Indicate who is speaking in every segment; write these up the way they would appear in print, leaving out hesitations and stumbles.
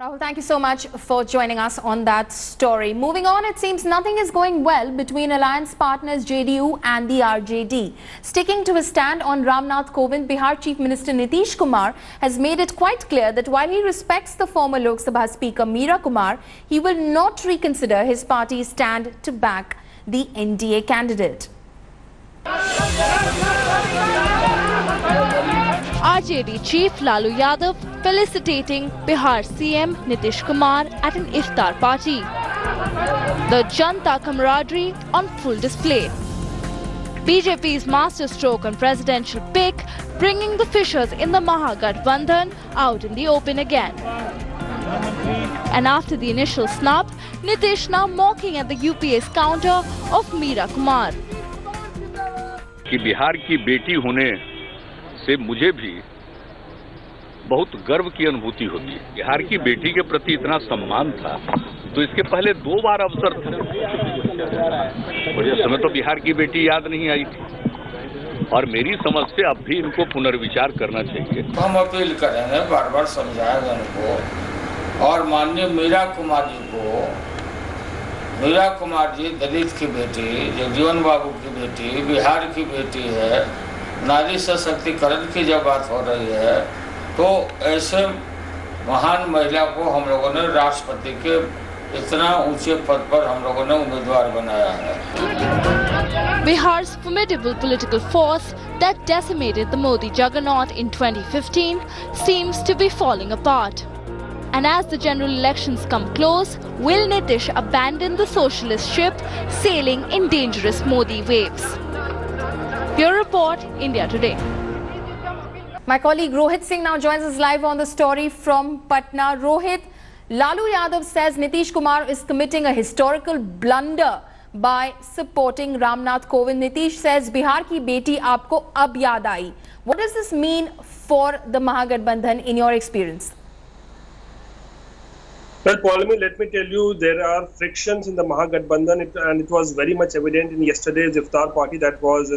Speaker 1: Rahul, thank you so much for joining us on that story. Moving on, it seems nothing is going well between alliance partners JDU and the RJD. Sticking to his stand on Ramnath Kovind, Bihar Chief Minister Nitish Kumar has made it quite clear that while he respects the former Lok Sabha Speaker Meira Kumar, he will not reconsider his party's stand to back the NDA candidate.
Speaker 2: RJD Chief Lalu Yadav felicitating Bihar CM Nitish Kumar at an iftar party. The Janta camaraderie on full display. BJP's masterstroke on presidential pick, bringing the fissures in the Mahagathbandhan out in the open again. And after the initial snub, Nitish now mocking at the UPA's counter of Meira Kumar.
Speaker 3: कि बिहार की बेटी होने से मुझे भी बहुत गर्व की अनुभूति होती है। बिहार की बेटी के प्रति इतना सम्मान था, तो इसके पहले 2 बार अवसर थे। मुझे समय तो बिहार की बेटी याद नहीं आई थी, और मेरी समझ से अब भी इनको पुनर्विचार करना चाहिए।
Speaker 4: हम अपील करेंगे, बार बार समझाएंगे उनको, और माननीय मीरा कुमार जी को, मीरा कुमार जी दलित की बेटी, जगजीवन बाबू की बेटी, बिहार की बेटी है, नारी सशक्तिकरण की जब बात हो रही है, तो ऐसे महान महिला को हम लोगों ने राष्ट्रपति के इतना ऊंचे पद पर हम लोगों ने उम्मीदवार बनाया है।
Speaker 2: Bihar's formidable political force that decimated the Modi juggernaut in 2015 seems to be falling apart. And as the general elections come close, will Nitish abandon the socialist ship sailing in dangerous Modi waves? Bureau Report, India Today.
Speaker 1: My colleague Rohit Singh now joins us live on the story from Patna. Rohit, Lalu Yadav says Nitish Kumar is committing a historical blunder by supporting Ramnath Kovind. Nitish says Bihar ki beti aapko ab yaad aayi. What does this mean for the Mahagathbandhan in your experience?
Speaker 5: Well, Paulami, let me tell you, there are frictions in the Mahagathbandhan, and it was very much evident in yesterday's iftar party that was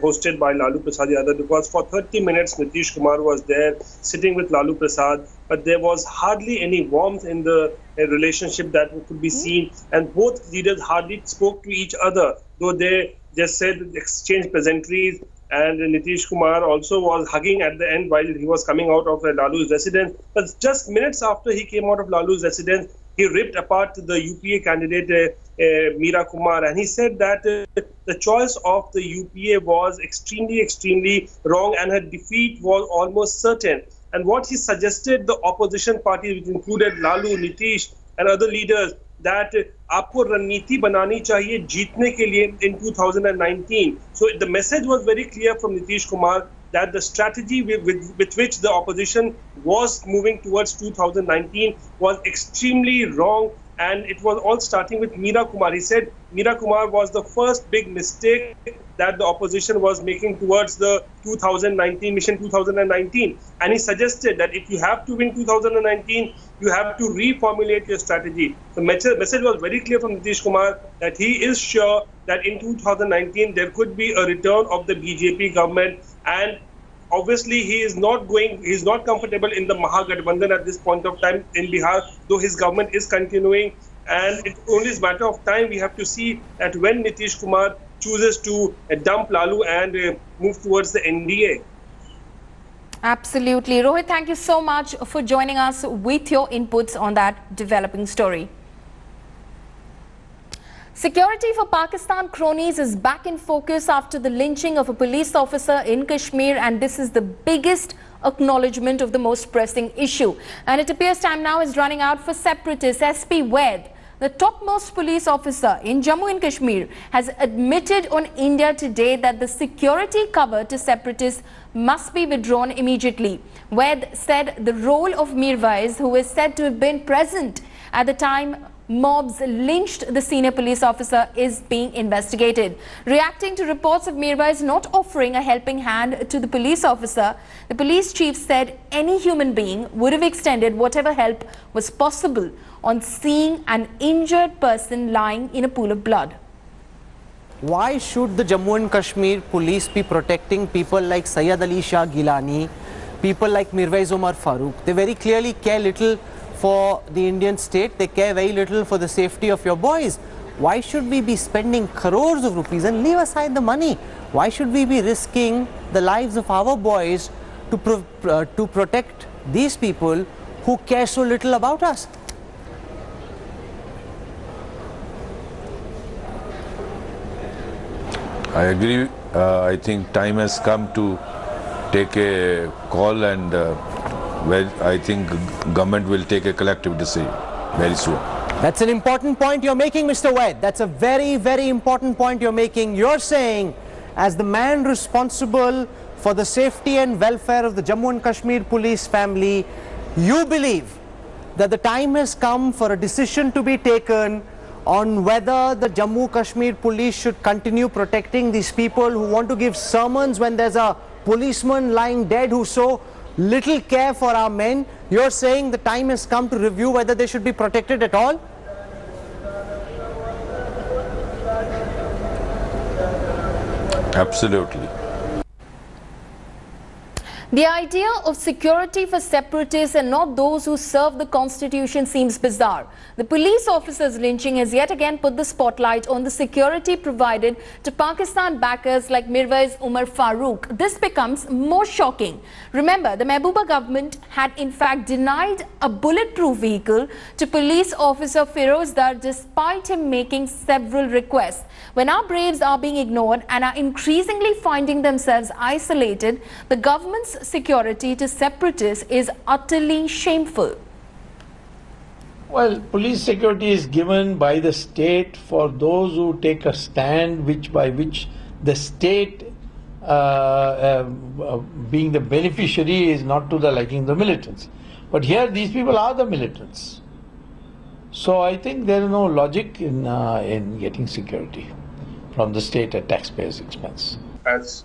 Speaker 5: hosted by Lalu Prasad Yadav, because for 30 minutes Nitish Kumar was there sitting with Lalu Prasad, but there was hardly any warmth in the relationship that could be seen, and both leaders hardly spoke to each other, though they just said exchange pleasantries. And Nitish Kumar also was hugging at the end while he was coming out of Lalu's residence. But just minutes after he came out of Lalu's residence, he ripped apart the UPA candidate Meira Kumar, and he said that the choice of the UPA was extremely wrong, and her defeat was almost certain. And what he suggested the opposition party, which included Lalu, Nitish and other leaders, that आपको रणनीति बनानी चाहिए जीतने के लिए in 2019. So the message was very clear from Nitish Kumar that the strategy with which the opposition was moving towards 2019 was extremely wrong, and it was all starting with Meira Kumar. He said Meira Kumar was the first big mistake that the opposition was making towards the 2019 mission 2019, and he suggested that if you have to win 2019, you have to reformulate your strategy. The message was very clear from Nitish Kumar that he is sure that in 2019 there could be a return of the BJP government, and obviously he is not comfortable in the Mahagathbandhan at this point of time in Bihar, though his government is continuing, and it only is a matter of time. We have to see that when Nitish Kumar chooses to dump Lalu and move towards the NDA.
Speaker 1: Absolutely. Rohit, thank you so much for joining us with your inputs on that developing story. Security for Pakistan cronies is back in focus after the lynching of a police officer in Kashmir, and this is the biggest acknowledgement of the most pressing issue. And it appears time now is running out for separatists. SP Waid, the topmost police officer in Jammu and Kashmir, has admitted on India Today that the security cover to separatists must be withdrawn immediately. Waid said the role of Mirwais, who is said to have been present at the time mobs lynched the senior police officer, is being investigated. Reacting to reports of Mirwais not offering a helping hand to the police officer, the police chief said any human being would have extended whatever help was possible on seeing an injured person lying in a pool of blood.
Speaker 6: Why should the Jammu and Kashmir police be protecting people like Sayyid Ali Shah Gilani, people like Mirwais Omar Farooq? They very clearly care little for the Indian state. They care very little for the safety of your boys. Why should we be spending crores of rupees, and leave aside the money, why should we be risking the lives of our boys to protect these people who care so little about us?
Speaker 7: I agree. I think time has come to take a call, and I think government will take a collective decision very soon.
Speaker 6: That's an important point you're making, Mr. Waid. That's a very, very important point you're making. You're saying, as the man responsible for the safety and welfare of the Jammu and Kashmir police family, you believe that the time has come for a decision to be taken on whether the Jammu Kashmir police should continue protecting these people who want to give sermons when there's a policeman lying dead who so little care for our men. You're saying the time has come to review whether they should be protected at all?
Speaker 7: Absolutely.
Speaker 1: The idea of security for separatists and not those who serve the constitution seems bizarre. The police officers' lynching has yet again put the spotlight on the security provided to Pakistan backers like Meira Kumar Farooq. This becomes more shocking. Remember, the Mehbooba government had in fact denied a bulletproof vehicle to police officer Feroz Dar despite him making several requests. When our braves are being ignored and are increasingly finding themselves isolated, the government's security to separatists is utterly shameful.
Speaker 8: Well, police security is given by the state for those who take a stand by which the state being the beneficiary is not to the liking of the militants. But here these people are the militants. So I think there is no logic in getting security from the state at taxpayers' expense.
Speaker 9: As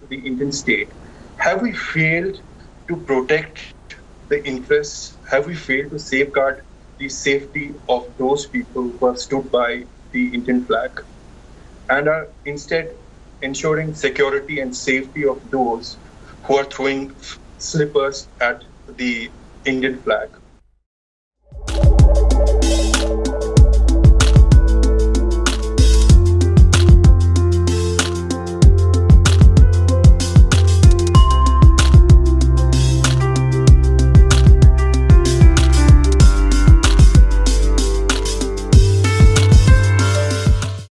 Speaker 9: the Indian state, have we failed to protect the interests? Have we failed to safeguard the safety of those people who have stood by the Indian flag and are instead ensuring security and safety of those who are throwing slippers at the Indian flag?